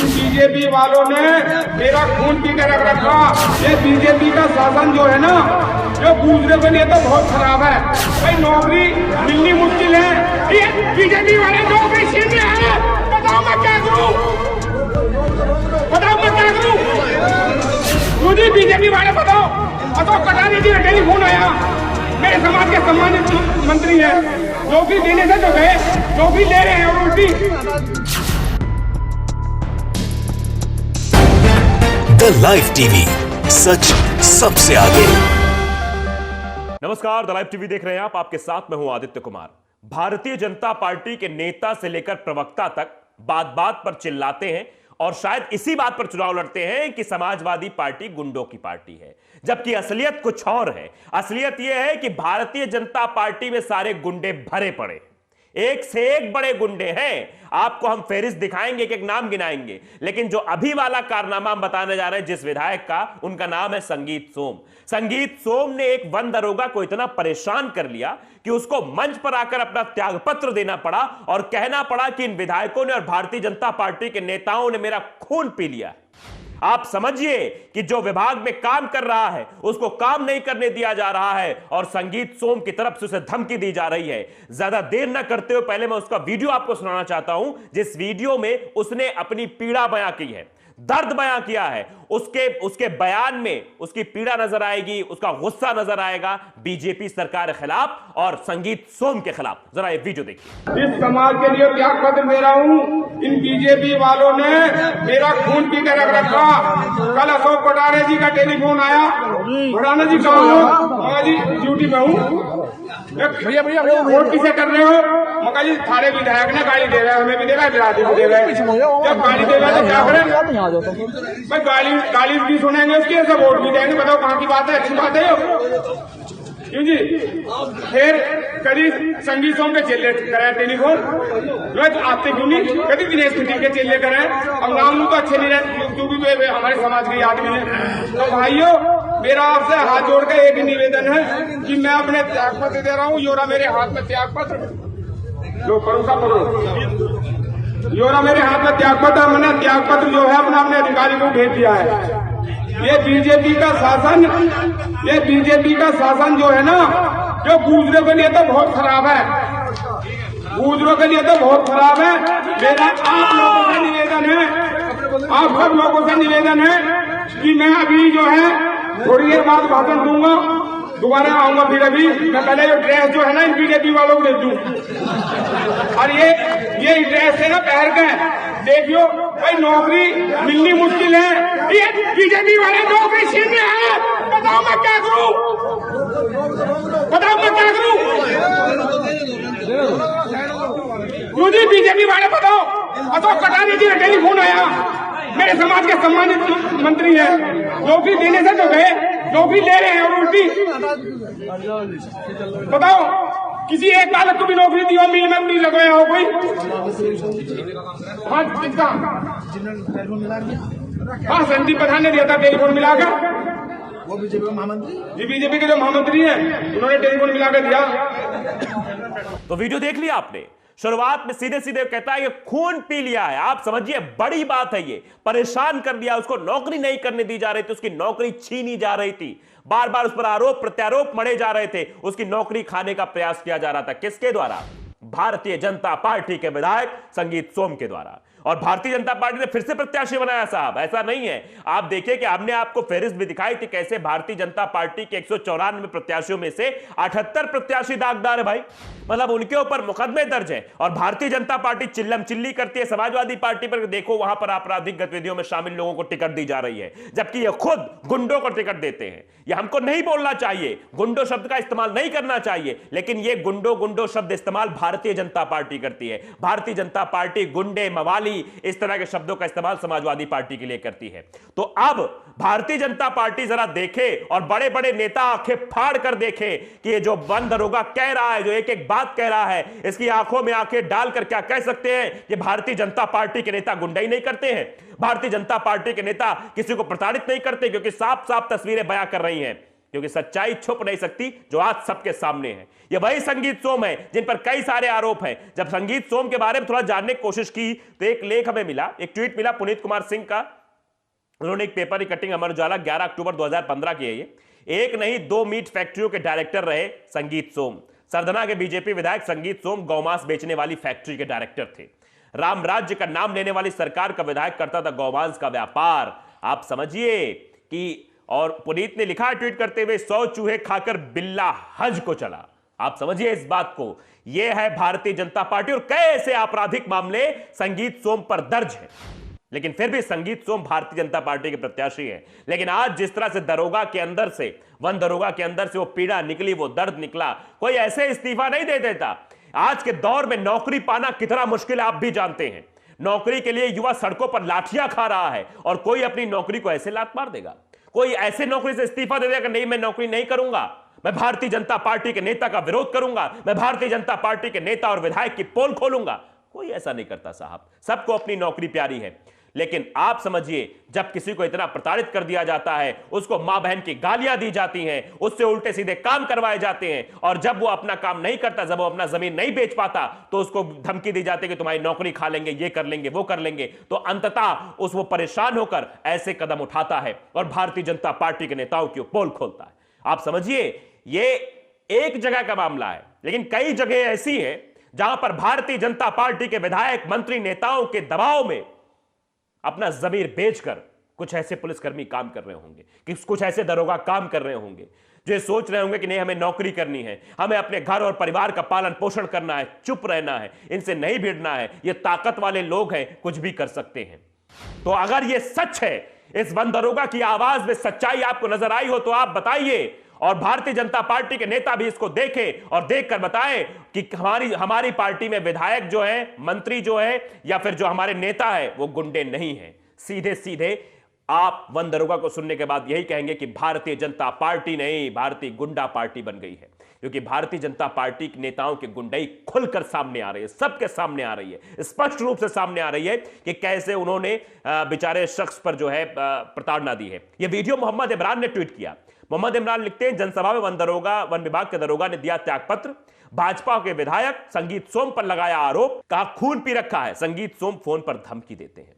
BJP वालों ने मेरा खून पी के रख रखा। ये बीजेपी का शासन जो है ना, जो दूसरे के लिए तो बहुत खराब है भाई। नौकरी मिलनी मुश्किल है। ये बीजेपी वाले नौकरी छीन रहे हैं। बताओ मैं क्या करूं, बताओ मैं क्या करूं? मुझे बीजेपी वाले बताओ। अशोक कटारिया जी का टेलीफोन आया, मेरे समाज के सम्मानित मंत्री है, नौकरी देने से तो गए, नौकरी ले रहे हैं और उल्टी। द लाइव टीवी, सच सबसे आगे। नमस्कार, द लाइव टीवी देख रहे हैं आप। आपके साथ मैं हूं आदित्य कुमार। भारतीय जनता पार्टी के नेता से लेकर प्रवक्ता तक बात बात पर चिल्लाते हैं और शायद इसी बात पर चुनाव लड़ते हैं कि समाजवादी पार्टी गुंडों की पार्टी है, जबकि असलियत कुछ और है। असलियत यह है कि भारतीय जनता पार्टी में सारे गुंडे भरे पड़े, एक से एक बड़े गुंडे हैं। आपको हम फेरिस्त दिखाएंगे, एक एक नाम गिनाएंगे, लेकिन जो अभी वाला कारनामा हम बताने जा रहे हैं जिस विधायक का, उनका नाम है संगीत सोम। संगीत सोम ने एक वन दरोगा को इतना परेशान कर लिया कि उसको मंच पर आकर अपना त्यागपत्र देना पड़ा और कहना पड़ा कि इन विधायकों ने और भारतीय जनता पार्टी के नेताओं ने मेरा खून पी लिया। आप समझिए कि जो विभाग में काम कर रहा है उसको काम नहीं करने दिया जा रहा है और संगीत सोम की तरफ से उसे धमकी दी जा रही है। ज्यादा देर ना करते हुए पहले मैं उसका वीडियो आपको सुनाना चाहता हूं, जिस वीडियो में उसने अपनी पीड़ा बयां की है, दर्द बयां किया है। उसके बयान में उसकी पीड़ा नजर आएगी, उसका गुस्सा नजर आएगा बीजेपी सरकार के खिलाफ और संगीत सोम के खिलाफ। जरा ये वीडियो देखिए। इस समाज के लिए त्याग पत्र दे रहा हूँ। इन बीजेपी वालों ने मेरा खून पी के रख रखा। कल अशोक कटारिया जी का टेलीफोन आया, भराना जी कहाँ जी ड्यूटी में हूँ। भैया भैया वोट किसे कर रहे हो? मका जी थारे विधायक ने गाली दे रहे हैं, हमें भी दे रहा है, बिरादरी को दे रहे हैं। जब गाली दे रहे तो क्या करें भाई? गाली भी सुनेंगे उसकी, ऐसे वोट भी देंगे। बताओ कहाँ की बात है? अच्छी बात है क्यों जी? फिर कभी संगीत सोम के चेले कराए टेलीफोन, आते क्यों नहीं? कभी दिनेश खटीक के चेले कराए। अब नाम तो अच्छे नहीं रहे क्योंकि हमारे समाज के आदमी है। तो भाइयों, मेरा आपसे हाथ जोड़ के एक निवेदन है कि मैं अपने त्याग पत्र दे रहा हूँ। योरा मेरे हाथ में त्याग पत्र, लो भरोसा करो, योरा मेरे हाथ में त्याग पत्र। मैंने त्याग पत्र जो है अपने अधिकारी को भेज दिया है। ये बीजेपी का शासन जो है ना, जो गुजरों के लिए तो बहुत खराब है, गुजरों के लिए तो बहुत खराब है। मेरा आप लोगों से निवेदन है, आप सब लोगों से निवेदन है कि मैं अभी जो है थोड़ी देर बाद भाषण दूंगा, दोबारा आऊंगा। फिर अभी मैं पहले ये ड्रेस जो है ना इन बीजेपी वालों को दे दूं, और ये ड्रेस है ना पहन के देखियो भाई, नौकरी मिलनी मुश्किल है। ये बीजेपी वाले नौकरी छीन रहे हैं। बताओ मैं क्या करूं, बताओ मैं क्या करूं? मुझे बीजेपी वाले बताओ। अशोक कटारिया जी का टेलीफोन आया, मेरे समाज के सम्मानित मंत्री है, नौकरी देने से तो गए, नौकरी ले रहे हैं और उल्टी। बताओ किसी एक बालक को भी नौकरी दी हो, मिल में नहीं लगवाया हो कोई? हाँ किसका? हाँ संदीप प्रधान ने दिया था टेलीफोन मिलाकर, वो बीजेपी महामंत्री जी, बीजेपी के जो महामंत्री हैं उन्होंने टेलीफोन मिलाकर दिया। तो वीडियो देख लिया आपने। शुरुआत में सीधे सीधे कहता है कि खून पी लिया है। आप समझिए बड़ी बात है, ये परेशान कर दिया। उसको नौकरी नहीं करने दी जा रही थी, उसकी नौकरी छीनी जा रही थी, बार बार उस पर आरोप प्रत्यारोप मढ़े जा रहे थे, उसकी नौकरी खाने का प्रयास किया जा रहा था। किसके द्वारा? भारतीय जनता पार्टी के विधायक संगीत सोम के द्वारा। और भारतीय जनता पार्टी ने फिर से प्रत्याशी बनाया साहब, ऐसा नहीं है। आप देखिए कि हमने आपको फेरिस्त भी दिखाई थी कैसे भारतीय जनता पार्टी के 194 प्रत्याशियों में से 78 प्रत्याशी दागदार है भाई, मतलब उनके ऊपर मुकदमे दर्ज है। और भारतीय जनता पार्टी चिल्लम चिल्ली करती है समाजवादी पार्टी पर, देखो वहां पर आपराधिक गतिविधियों में शामिल लोगों को टिकट दी जा रही है, जबकि ये खुद गुंडों को टिकट देते हैं। ये हमको नहीं बोलना चाहिए, गुंडो शब्द का इस्तेमाल नहीं करना चाहिए, लेकिन ये गुंडो शब्द इस्तेमाल भारतीय जनता पार्टी करती है। भारतीय जनता पार्टी गुंडे, मवाली, इस तरह के शब्दों का इस्तेमाल समाजवादी पार्टी के लिए करती है। तो अब भारतीय जनता पार्टी जरा देखे और बड़े बड़े नेता आंखें फाड़ कर देखे कि ये जो वन दरोगा कह रहा है, जो एक एक बात कह रहा है, इसकी आंखों में आंखें डालकर क्या कह सकते हैं कि भारतीय जनता पार्टी के नेता गुंडाई नहीं करते हैं, भारतीय जनता पार्टी के नेता किसी को प्रताड़ित नहीं करते, क्योंकि साफ साफ तस्वीरें बयां कर रही हैं क्योंकि सच्चाई छुप नहीं सकती जो आज सबके सामने है। ये वही संगीत सोम है जिन पर कई सारे आरोप हैं। जब संगीत सोम के बारे में थोड़ा जानने की कोशिश की तो एक लेख हमें मिला, एक ट्वीट मिला पुनीत कुमार सिंह का। उन्होंने एक पेपर की कटिंग अमर उजाला 11 अक्टूबर 2015 की है। ये एक नहीं 2 मीट फैक्ट्रियों के डायरेक्टर रहे संगीत सोम। सरधना के बीजेपी विधायक संगीत सोम गौमांस बेचने वाली फैक्ट्री के डायरेक्टर थे। राम राज्य का नाम लेने वाली सरकार का विधायक करता था गौमांस का व्यापार। आप समझिए कि, और पुनीत ने लिखा ट्वीट करते हुए, 100 चूहे खाकर बिल्ला हज को चला। आप समझिए इस बात को। यह है भारतीय जनता पार्टी और कई ऐसे आपराधिक मामले संगीत सोम पर दर्ज है, लेकिन फिर भी संगीत सोम भारतीय जनता पार्टी के प्रत्याशी है। लेकिन आज जिस तरह से दरोगा के अंदर से, वन दरोगा के अंदर से वो पीड़ा निकली, वो दर्द निकला, कोई ऐसे इस्तीफा नहीं दे देता। आज के दौर में नौकरी पाना कितना मुश्किल है आप भी जानते हैं। नौकरी के लिए युवा सड़कों पर लाठियां खा रहा है और कोई अपनी नौकरी को ऐसे लात मार देगा? कोई ऐसे नौकरी से इस्तीफा दे देगा, नहीं मैं नौकरी नहीं करूंगा, मैं भारतीय जनता पार्टी के नेता का विरोध करूंगा, मैं भारतीय जनता पार्टी के नेता और विधायक की पोल खोलूंगा? कोई ऐसा नहीं करता साहब। सबको अपनी नौकरी प्यारी है। लेकिन आप समझिए, जब किसी को इतना प्रताड़ित कर दिया जाता है, उसको मां बहन की गालियां दी जाती हैं, उससे उल्टे सीधे काम करवाए जाते हैं, और जब वो अपना काम नहीं करता, जब वो अपना जमीन नहीं बेच पाता, तो उसको धमकी दी जाती है कि तुम्हारी नौकरी खा लेंगे, ये कर लेंगे, वो कर लेंगे। तो अंततः वो परेशान होकर ऐसे कदम उठाता है और भारतीय जनता पार्टी के नेताओं की पोल खोलता है। आप समझिए, ये एक जगह का मामला है, लेकिन कई जगह ऐसी है जहां पर भारतीय जनता पार्टी के विधायक, मंत्री, नेताओं के दबाव में अपना जमीर बेचकर कुछ ऐसे पुलिसकर्मी काम कर रहे होंगे, कि कुछ ऐसे दरोगा काम कर रहे होंगे जो ये सोच रहे होंगे कि नहीं, हमें नौकरी करनी है, हमें अपने घर और परिवार का पालन पोषण करना है, चुप रहना है, इनसे नहीं भिड़ना है, ये ताकत वाले लोग हैं, कुछ भी कर सकते हैं। तो अगर ये सच है, इस वन दरोगा की आवाज में सच्चाई आपको नजर आई हो तो आप बताइए, और भारतीय जनता पार्टी के नेता भी इसको देखें और देखकर बताएं कि हमारी पार्टी में विधायक जो है, मंत्री जो है, या फिर जो हमारे नेता है, वो गुंडे नहीं हैं। सीधे सीधे आप वन दरोगा को सुनने के बाद यही कहेंगे कि भारतीय जनता पार्टी नहीं, भारतीय गुंडा पार्टी बन गई है। क्योंकि भारतीय जनता पार्टी के नेताओं की गुंडाई खुलकर सामने आ रही है, सबके सामने आ रही है, स्पष्ट रूप से सामने आ रही है कि कैसे उन्होंने बेचारे शख्स पर जो है प्रताड़ना दी है। यह वीडियो मोहम्मद इमरान ने ट्वीट किया। मोहम्मद इमरान लिखते हैं, जनसभा में वन विभाग के दरोगा ने दिया त्यागपत्र, भाजपा के विधायक संगीत सोम पर लगाया आरोप, कहा खून पी रखा है, संगीत सोम फोन पर धमकी देते हैं।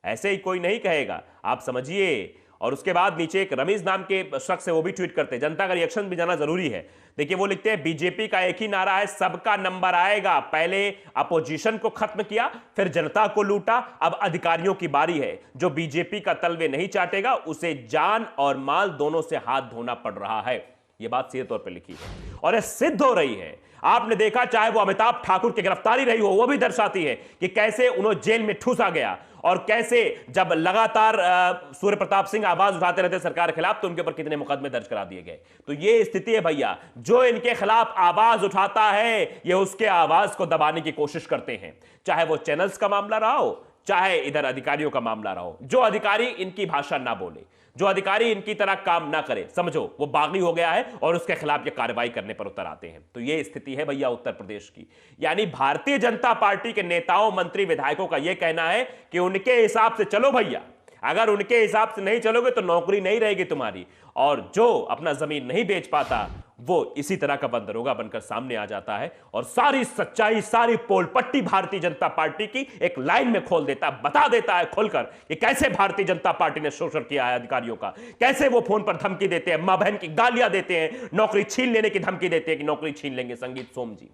ऐसे ही कोई नहीं कहेगा, आप समझिए। और उसके बाद नीचे एक रमीज नाम के शख्स है, वो भी ट्वीट करते हैं। जनता का रिएक्शन भी जाना जरूरी है। देखिए वो लिखते हैं, बीजेपी का एक ही नारा है, सबका नंबर आएगा। पहले अपोजिशन को खत्म किया, फिर जनता को लूटा, अब अधिकारियों की बारी है। जो बीजेपी का तलवे नहीं चाटेगा उसे जान और माल दोनों से हाथ धोना पड़ रहा है। यह बात सीधे तौर पर लिखी है और यह सिद्ध हो रही है। आपने देखा, चाहे वो अमिताभ ठाकुर की गिरफ्तारी रही हो, वो भी दर्शाती है कि कैसे उन्हें जेल में ठूसा गया, और कैसे जब लगातार सूर्य प्रताप सिंह आवाज उठाते रहते सरकार के खिलाफ, तो उनके ऊपर कितने मुकदमे दर्ज करा दिए गए। तो ये स्थिति है भैया। जो इनके खिलाफ आवाज उठाता है, ये उसके आवाज को दबाने की कोशिश करते हैं, चाहे वो चैनल्स का मामला रहा हो, चाहे इधर अधिकारियों का मामला रहा हो। जो अधिकारी इनकी भाषा ना बोले, जो अधिकारी इनकी तरह काम ना करे, समझो वो बागी हो गया है और उसके खिलाफ ये कार्रवाई करने पर उतर आते हैं। तो ये स्थिति है भैया उत्तर प्रदेश की। यानी भारतीय जनता पार्टी के नेताओं, मंत्री, विधायकों का यह कहना है कि उनके हिसाब से चलो भैया, अगर उनके हिसाब से नहीं चलोगे तो नौकरी नहीं रहेगी तुम्हारी। और जो अपना जमीन नहीं बेच पाता, वो इसी तरह का बंदरोगा बनकर सामने आ जाता है और सारी सच्चाई, सारी पोल पट्टी भारतीय जनता पार्टी की एक लाइन में खोल देता है, बता देता है खोलकर कि कैसे भारतीय जनता पार्टी ने शोषण किया है अधिकारियों का, कैसे वो फोन पर धमकी देते हैं, मां बहन की गालियां देते हैं, नौकरी छीन लेने की धमकी देते हैं कि नौकरी छीन लेंगे। संगीत सोम जी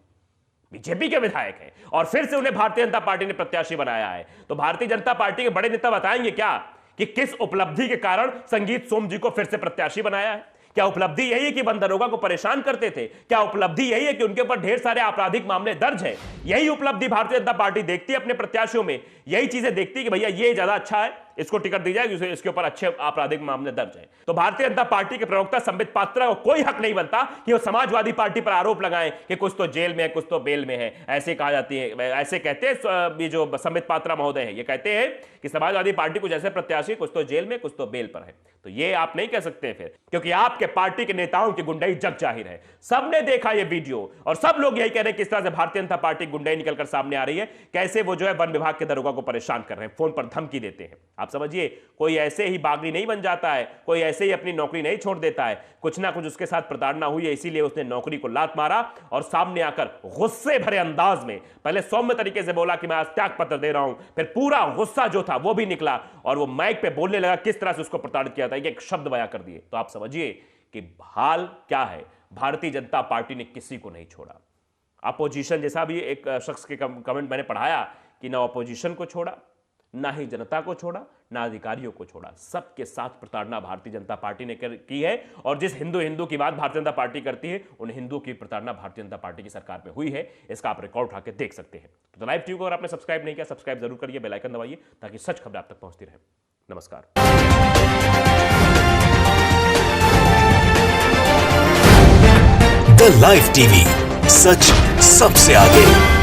बीजेपी के विधायक हैं और फिर से उन्हें भारतीय जनता पार्टी ने प्रत्याशी बनाया है। तो भारतीय जनता पार्टी के बड़े नेता बताएंगे क्या कि किस उपलब्धि के कारण संगीत सोम जी को फिर से प्रत्याशी बनाया है? क्या उपलब्धि यही है कि वन दरोगा को परेशान करते थे? क्या उपलब्धि यही है कि उनके ऊपर ढेर सारे आपराधिक मामले दर्ज है? यही उपलब्धि भारतीय जनता पार्टी देखती है अपने प्रत्याशियों में, यही चीजें देखती है कि भैया ये ज्यादा अच्छा है, इसको टिकट दी जाए, इसके ऊपर अच्छे आपराधिक मामले दर्ज है। तो भारतीय जनता पार्टी के प्रवक्ता संबित पात्रा को कोई हक नहीं बनता कि वो समाजवादी पार्टी पर आरोप लगाएं कि कुछ तो जेल में है, कुछ तो बेल में है। ऐसे कहा जाती है, ऐसे कहते हैं ये जो संबित पात्रा महोदय है, ये कहते हैं कि समाजवादी पार्टी कुछ ऐसे प्रत्याशी कुछ तो जेल में, कुछ तो बेल पर है। तो ये आप नहीं कह सकते फिर, क्योंकि आपके पार्टी के नेताओं की गुंडाई जग जाहिर है। सबने देखा ये वीडियो और सब लोग यही कह रहे हैं किस तरह से भारतीय जनता पार्टी गुंडाई निकलकर सामने आ रही है, कैसे वो जो है वन विभाग के दरोगा को परेशान कर रहे हैं, फोन पर धमकी देते हैं। आप आप समझिए, कोई ऐसे ही बागी नहीं बन जाता है, कोई ऐसे ही अपनी नौकरी नहीं छोड़ देता है। कुछ ना कुछ उसके साथ प्रताड़ना हुई है, इसीलिए उसने नौकरी को लात मारा और सामने आकर गुस्से भरे अंदाज में पहले सौम्य तरीके से बोला कि मैं आज त्याग पत्र दे रहा हूं, फिर पूरा गुस्सा जो था वो भी निकला और वो माइक पे बोलने लगा किस तरह से उसको प्रताड़ित किया था, एक शब्द बयां कर दिए। तो आप समझिए कि हाल क्या है। भारतीय जनता पार्टी ने किसी को नहीं छोड़ा। अपोजिशन, जैसा भी एक शख्स के कमेंट मैंने पढ़ाया कि ना अपोजिशन को छोड़ा, ना ही जनता को छोड़ा, ना अधिकारियों को छोड़ा, सबके साथ प्रताड़ना भारतीय जनता पार्टी ने की है। और जिस हिंदू की बात भारतीय जनता पार्टी करती है, उन हिंदुओं की प्रताड़ना भारतीय जनता पार्टी की सरकार में हुई है। इसका आप रिकॉर्ड उठा के देख सकते हैं। तो लाइव टीवी को अगर आपने सब्सक्राइब नहीं किया, सब्सक्राइब जरूर करिए, बेल आइकन दबाइए ताकि सच खबरें आप तक पहुंचती रहे। नमस्कार। द लाइव टीवी, सच सबसे आगे।